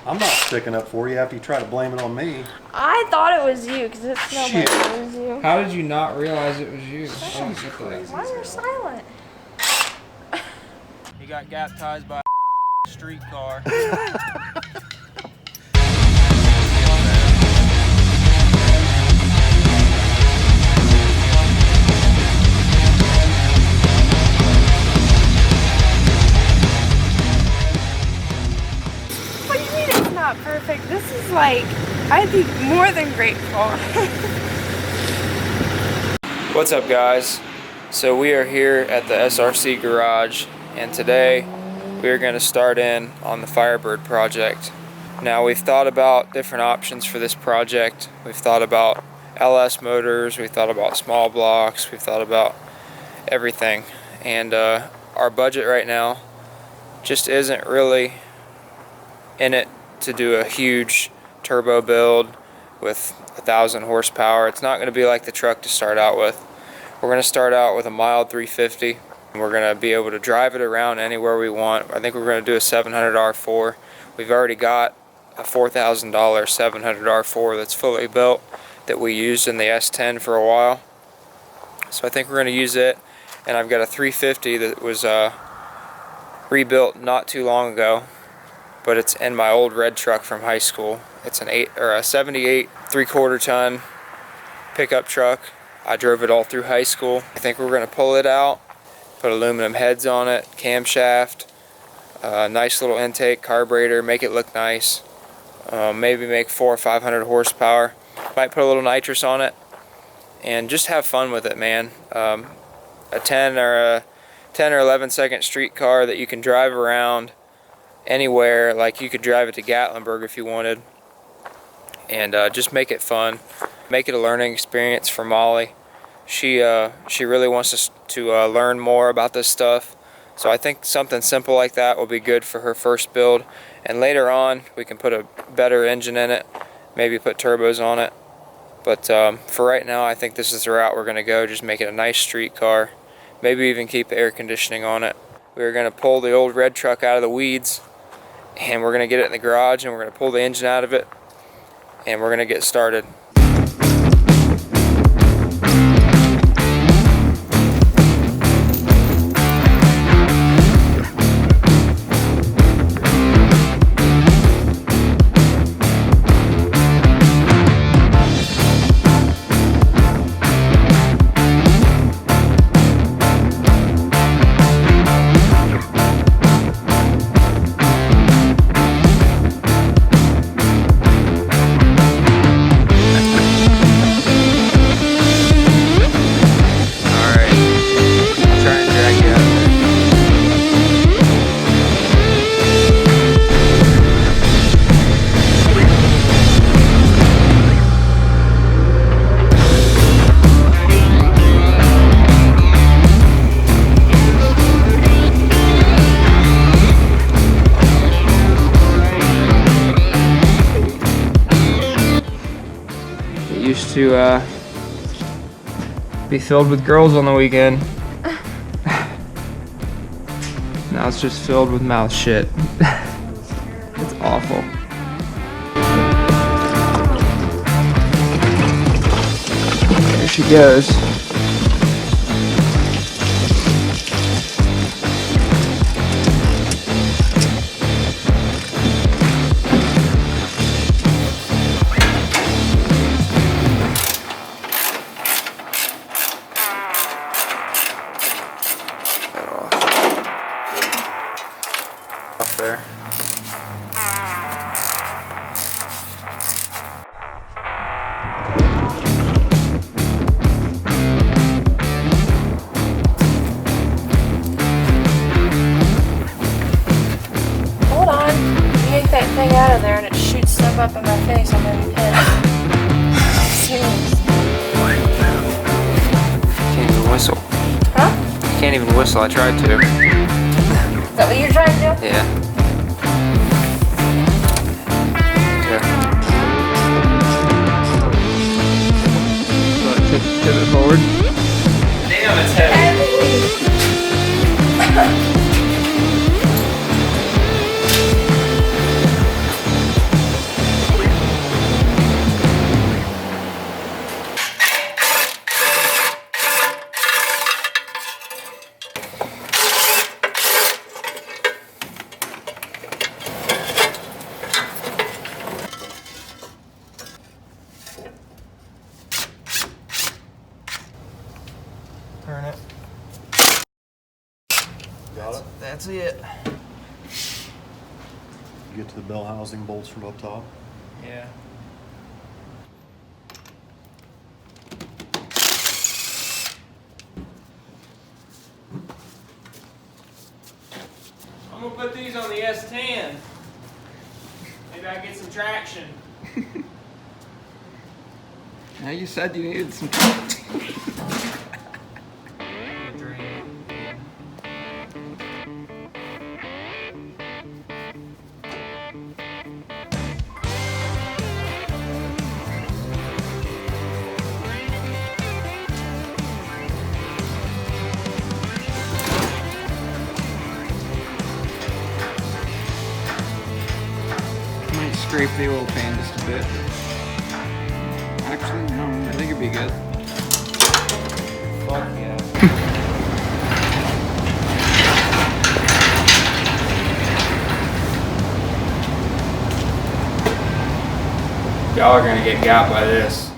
I'm not sticking up for you after you try to blame it on me. I thought it was you because it smelled like it was you. How did you not realize it was you? Why are you silent? He got baptized by a streetcar. What do you mean it's not perfect? This is like, I think, more than grateful. What's up, guys? So we are here at the SRC garage, and today we are going to start in on the Firebird project. Now, we've thought about different options for this project. We've thought about LS motors, we've thought about small blocks, we've thought about everything, and our budget right now just isn't really in it to do a huge turbo build with 1,000 horsepower. It's not going to be like the truck to start out with. We're going to start out with a mild 350. We're going to be able to drive it around anywhere we want. I think we're going to do a 700 R4. We've already got a $4,000 700 R4 that's fully built that we used in the S10 for a while. So I think we're going to use it. And I've got a 350 that was rebuilt not too long ago, but it's in my old red truck from high school. It's a 78 3/4 ton pickup truck. I drove it all through high school. I think we're going to pull it out, put aluminum heads on it, camshaft, nice little intake, carburetor, make it look nice. Maybe make 400 or 500 horsepower. Might put a little nitrous on it, and just have fun with it, man. A 10 or 11 second street car that you can drive around anywhere. Like, you could drive it to Gatlinburg if you wanted, and just make it fun. Make it a learning experience for Molly. She really wants us to learn more about this stuff, so I think something simple like that will be good for her first build, and later on we can put a better engine in it, maybe put turbos on it. But for right now, I think this is the route we're going to go. Just make it a nice street car, maybe even keep the air conditioning on it. We're going to pull the old red truck out of the weeds, and we're going to get it in the garage, and we're going to pull the engine out of it, and we're going to get started. Used to be filled with girls on the weekend. Now it's just filled with mouth shit. It's awful. There she goes. Up there. Hold on. Yank that thing out of there and it shoots stuff up in my face. I'm gonna be pissed. Serious. Can't even whistle. Huh? Can't even whistle. I tried to. Is that what you're trying to do? Yeah. Okay. Tip it forward. Damn, it's heavy. that's it. You get to the bell housing bolts from up top. Yeah. I'm gonna put these on the S10. Maybe I get some traction. Now you said you needed some. Might scrape the oil pan just a bit. Actually, no, I think it'd be good. Fuck yeah. Y'all are gonna get got by this.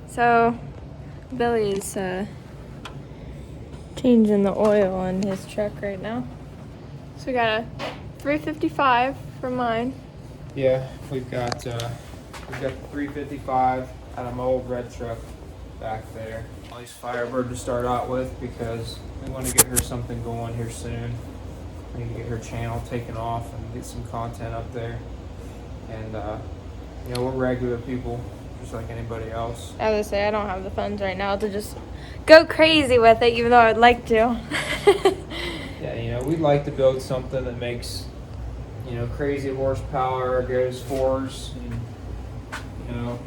So, Billy is changing the oil on his truck right now. So we got a 355 for mine. Yeah, we've got the 355 out of my old red truck back there. At least Firebird to start out with because we want to get her something going here soon. We need to get her channel taken off and get some content up there. And you know, we're regular people, just like anybody else. I would say I don't have the funds right now to just go crazy with it, even though I'd like to. Yeah, you know, we'd like to build something that makes, you know, crazy horsepower, goes fours, and, you know,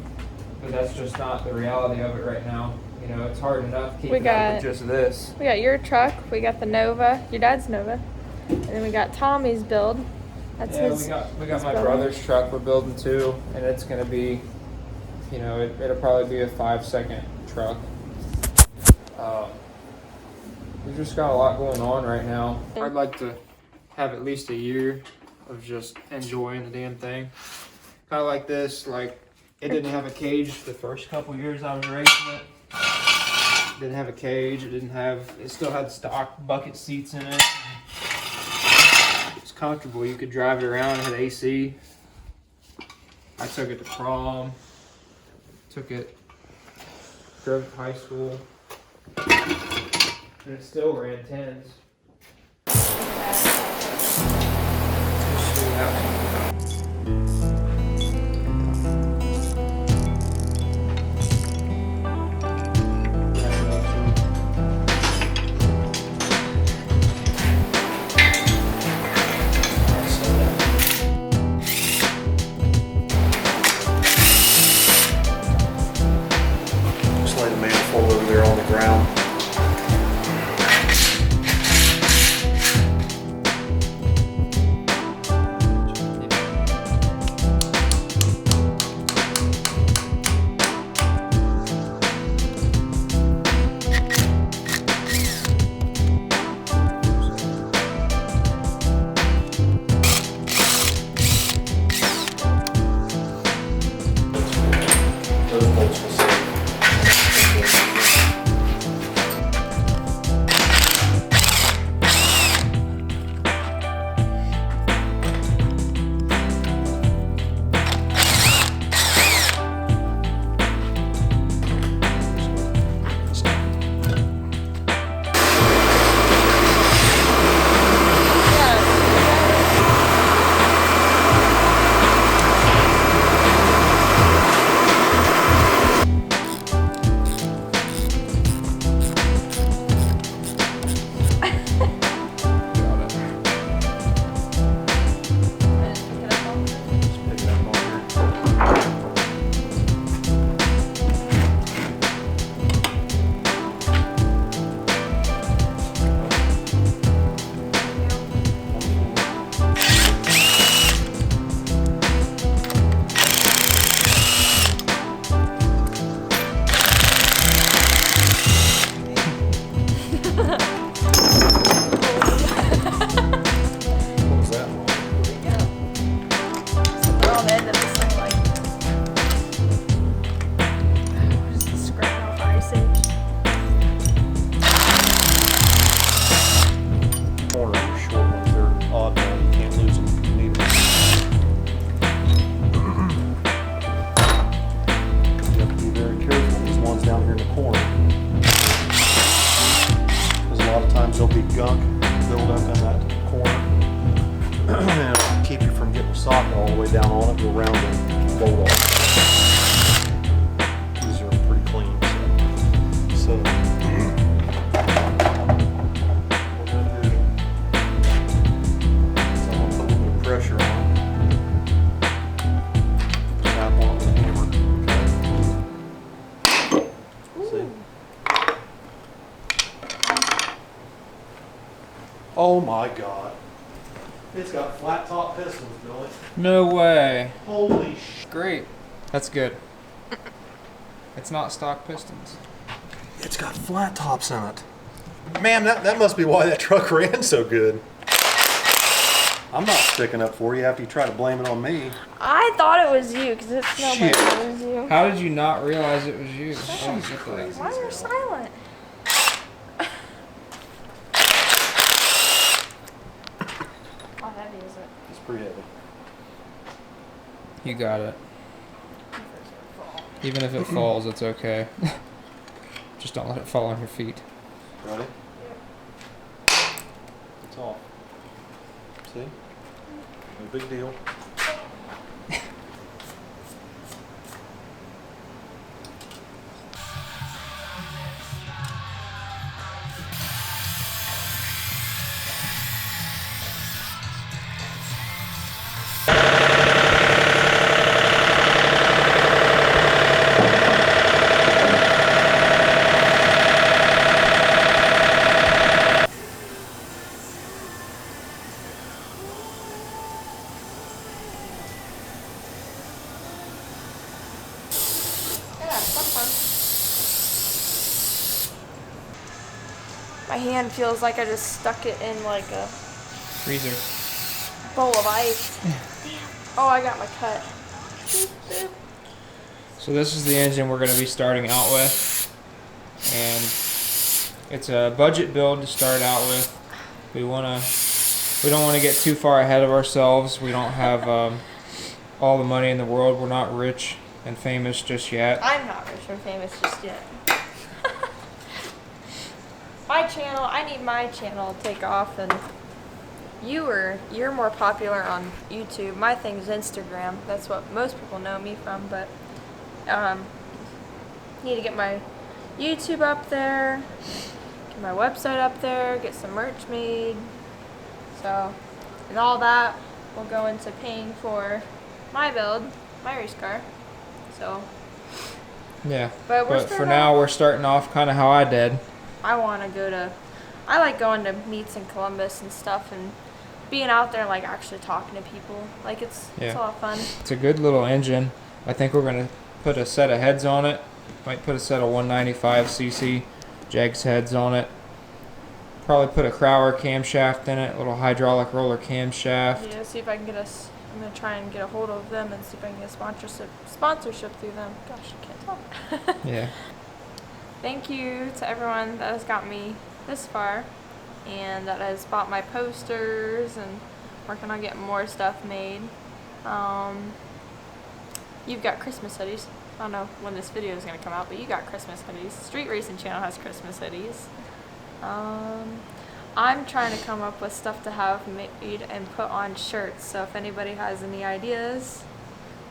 but that's just not the reality of it right now. You know, it's hard enough keeping up with just this. We got your truck, we got the Nova, your dad's Nova, and then we got Tommy's build. That's Yeah, his. we got my building. brother's truck we're building too, and it's gonna be, you know, it'll probably be a 5-second truck. We've just got a lot going on right now. I'd like to have at least a year of just enjoying the damn thing. Kind of like this, like it didn't have a cage the first couple years I was racing it. Didn't have a cage. It still had stock bucket seats in it. It's comfortable. You could drive it around. It had AC. I took it to prom. Drove it to high school. And it still ran 10s. Just lay the manifold over there on the ground. be gunk build up in that corner. And it'll keep you from getting the socket all the way down on it, go around and bolt off. These are pretty clean, so what we're gonna do is I'm gonna put a little bit of pressure on it. Tap on it with a hammer, okay? See? Oh my God. It's got flat top pistons, Billy. No way. Holy sh! Great. That's good. It's not stock pistons. It's got flat tops in it. Man, that must be why that truck ran so good. I'm not sticking up for you after you try to blame it on me. I thought it was you because it smelled like it was you. How did you not realize it was you? Oh, She's crazy. Why are you silent? How heavy is it? It's pretty heavy. You got it. Even if it falls, it's okay. Just don't let it fall on your feet. Ready? It's off. See? No big deal. My hand feels like I just stuck it in like a Freezer. bowl of ice. Damn. Oh, I got my cut. So this is the engine we're going to be starting out with. And it's a budget build to start out with. We don't want to get too far ahead of ourselves. We don't have all the money in the world. We're not rich and famous just yet. I'm not rich or famous just yet. My channel, I need my channel to take off, and you're more popular on YouTube. My thing's Instagram. That's what most people know me from, but need to get my YouTube up there, get my website up there, get some merch made. So, and all that will go into paying for my build, my race car. So, Yeah. But we're for starting now, we're starting off kind of how I did. I want to go to, I like going to meets in Columbus and stuff and being out there, like actually talking to people. Like it's a lot of fun. It's a good little engine. I think we're going to put a set of heads on it. Might put a set of 195cc Jegs heads on it. Probably put a Crowler camshaft in it, a little hydraulic roller camshaft. Yeah, see if I can get us, I'm going to try and get a hold of them and see if I can get a sponsorship through them. Gosh, I can't talk. Yeah. Thank you to everyone that has got me this far and that has bought my posters and working on getting more stuff made. You've got Christmas hoodies. I don't know when this video is going to come out, but you got Christmas hoodies. Street Racing Channel has Christmas hoodies. I'm trying to come up with stuff to have made and put on shirts, so if anybody has any ideas,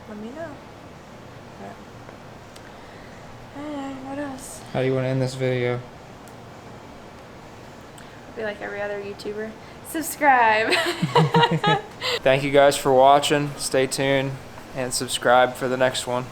let me know. What else? How do you want to end this video? Be like every other YouTuber. Subscribe. Thank you guys for watching. Stay tuned and subscribe for the next one.